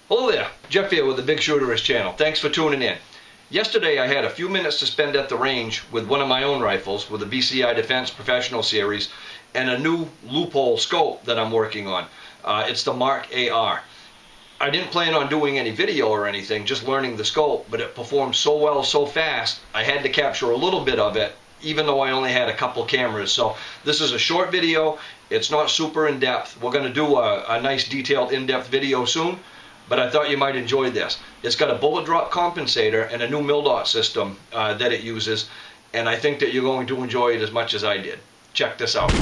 Hello there, Jeff here with the Bigshooterist channel. Thanks for tuning in. Yesterday I had a few minutes to spend at the range with one of my own rifles with the BCI Defense Professional Series and a new Leupold scope that I'm working on. It's the Mark AR. I didn't plan on doing any video or anything, just learning the scope, but it performed so well so fast I had to capture a little bit of it even though I only had a couple cameras. So this is a short video. It's not super in-depth. We're going to do a nice detailed in-depth video soon, but I thought you might enjoy this. It's got a bullet drop compensator and a new mil-dot system that it uses, and I think that you're going to enjoy it as much as I did. Check this out.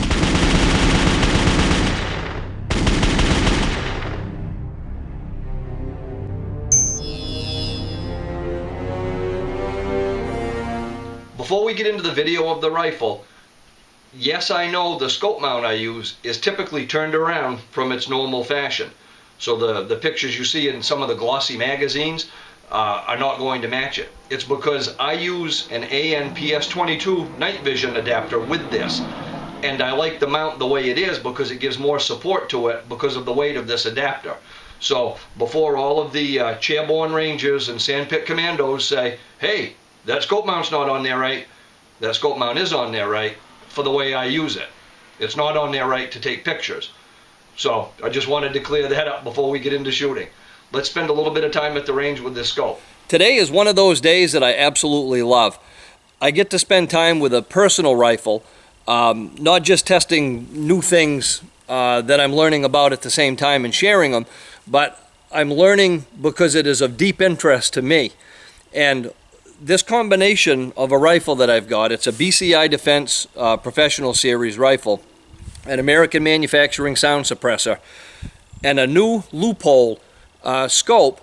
Before we get into the video of the rifle, yes, I know the scope mount I use is typically turned around from its normal fashion. So the pictures you see in some of the glossy magazines are not going to match it. It's because I use an ANPS22 night vision adapter with this. And I like the mount the way it is because it gives more support to it because of the weight of this adapter. So before all of the chairborne rangers and sandpit commandos say, hey, that scope mount's not on there right, that scope mount is on there right for the way I use it. It's not on there right to take pictures. So I just wanted to clear that up before we get into shooting. Let's spend a little bit of time at the range with this scope. Today is one of those days that I absolutely love. I get to spend time with a personal rifle, not just testing new things that I'm learning about at the same time and sharing them, but I'm learning because it is of deep interest to me. And this combination of a rifle that I've got, it's a BCI Defense Professional Series rifle, an American manufacturing sound suppressor, and a new Leupold scope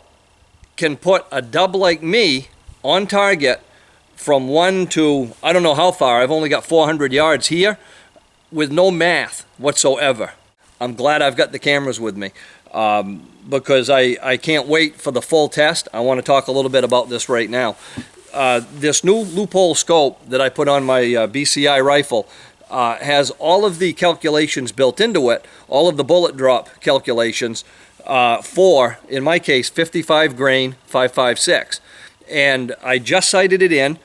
can put a dub like me on target from 1 to, I don't know how far, I've only got 400 yards here, with no math whatsoever. I'm glad I've got the cameras with me because I can't wait for the full test. I want to talk a little bit about this right now. This new Leupold scope that I put on my BCI rifle has all of the calculations built into it, all of the bullet drop calculations for, in my case, 55 grain 5.56. And I just sighted it in,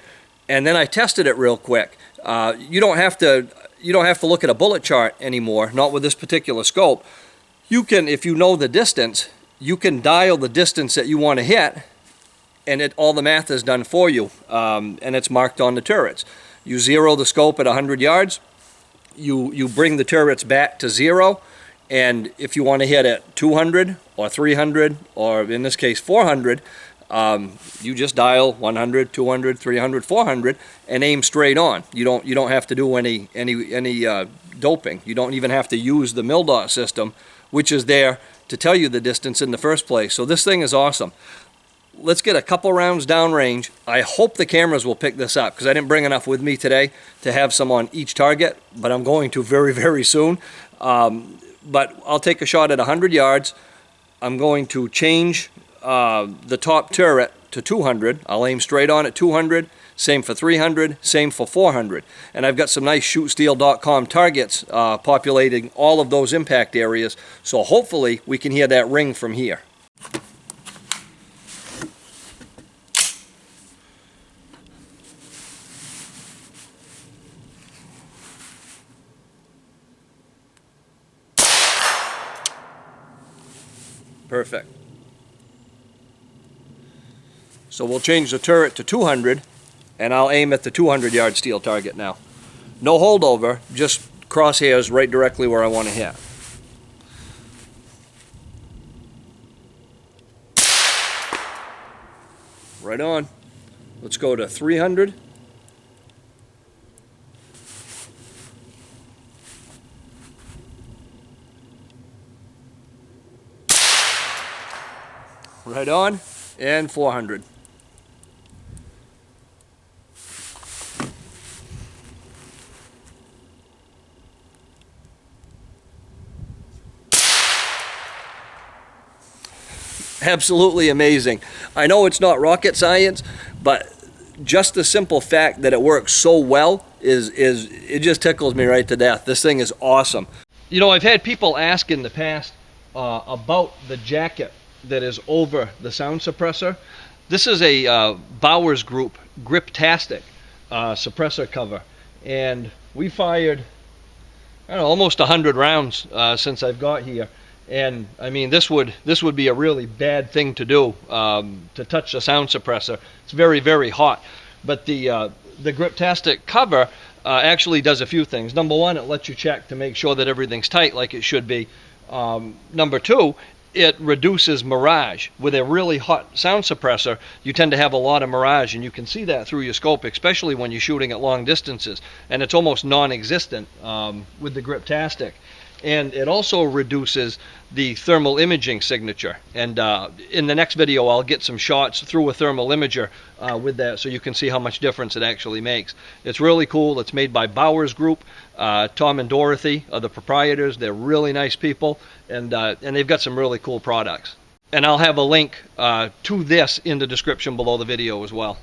and then I tested it real quick. You don't have to look at a bullet chart anymore, not with this particular scope. You can, if you know the distance, you can dial the distance that you want to hit, and all the math is done for you, and it's marked on the turrets. You zero the scope at 100 yards, you bring the turrets back to zero, and if you want to hit at 200 or 300 or in this case 400, you just dial 100, 200, 300, 400 and aim straight on. You don't have to do any doping. You don't even have to use the mil-dot system, which is there to tell you the distance in the first place. So this thing is awesome. Let's get a couple rounds downrange. I hope the cameras will pick this up because I didn't bring enough with me today to have some on each target, but I'm going to very, very soon. But I'll take a shot at 100 yards. I'm going to change the top turret to 200. I'll aim straight on at 200. Same for 300, same for 400. And I've got some nice shootsteel.com targets populating all of those impact areas. So hopefully we can hear that ring from here. Perfect. So we'll change the turret to 200, and I'll aim at the 200-yard steel target now. No holdover, just crosshairs right directly where I want to hit. Right on. Let's go to 300. Right on, and 400. Absolutely amazing. I know it's not rocket science, but just the simple fact that it works so well is it just tickles me right to death. This thing is awesome. You know, I've had people ask in the past about the jacket that is over the sound suppressor. This is a Bowers Group Grip Tastic suppressor cover, and we fired, I don't know, almost 100 rounds since I've got here. And I mean, this would be a really bad thing to do, to touch the sound suppressor. It's very, very hot. But the Grip-tastic cover actually does a few things. Number one, it lets you check to make sure that everything's tight like it should be. Number two, it reduces mirage. With a really hot sound suppressor, you tend to have a lot of mirage, and you can see that through your scope, especially when you're shooting at long distances. And it's almost non-existent with the Grip-tastic. And it also reduces the thermal imaging signature. And in the next video, I'll get some shots through a thermal imager with that, so you can see how much difference it actually makes. It's really cool. It's made by Bowers Group. Tom and Dorothy are the proprietors. They're really nice people, and they've got some really cool products. And I'll have a link to this in the description below the video as well.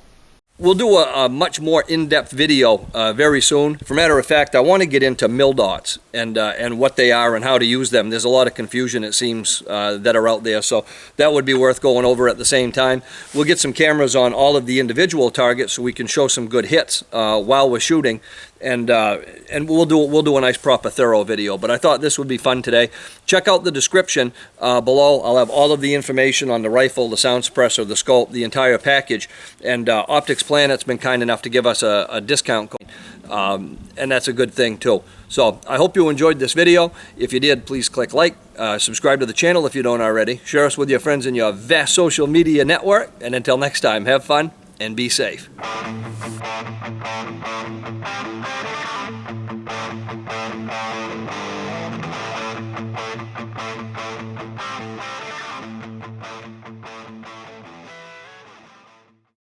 We'll do a much more in-depth video very soon. For matter of fact, I want to get into mil dots and what they are and how to use them. There's a lot of confusion, it seems, that are out there, so that would be worth going over at the same time. We'll get some cameras on all of the individual targets so we can show some good hits while we're shooting, and we'll do a nice, proper, thorough video. But I thought this would be fun today. Check out the description below. I'll have all of the information on the rifle, the sound suppressor, the scope, the entire package, and Optics Planet's been kind enough to give us a discount code, and that's a good thing too. So I hope you enjoyed this video. If you did, please click like, subscribe to the channel if you don't already, share us with your friends in your vast social media network, and until next time, have fun and be safe.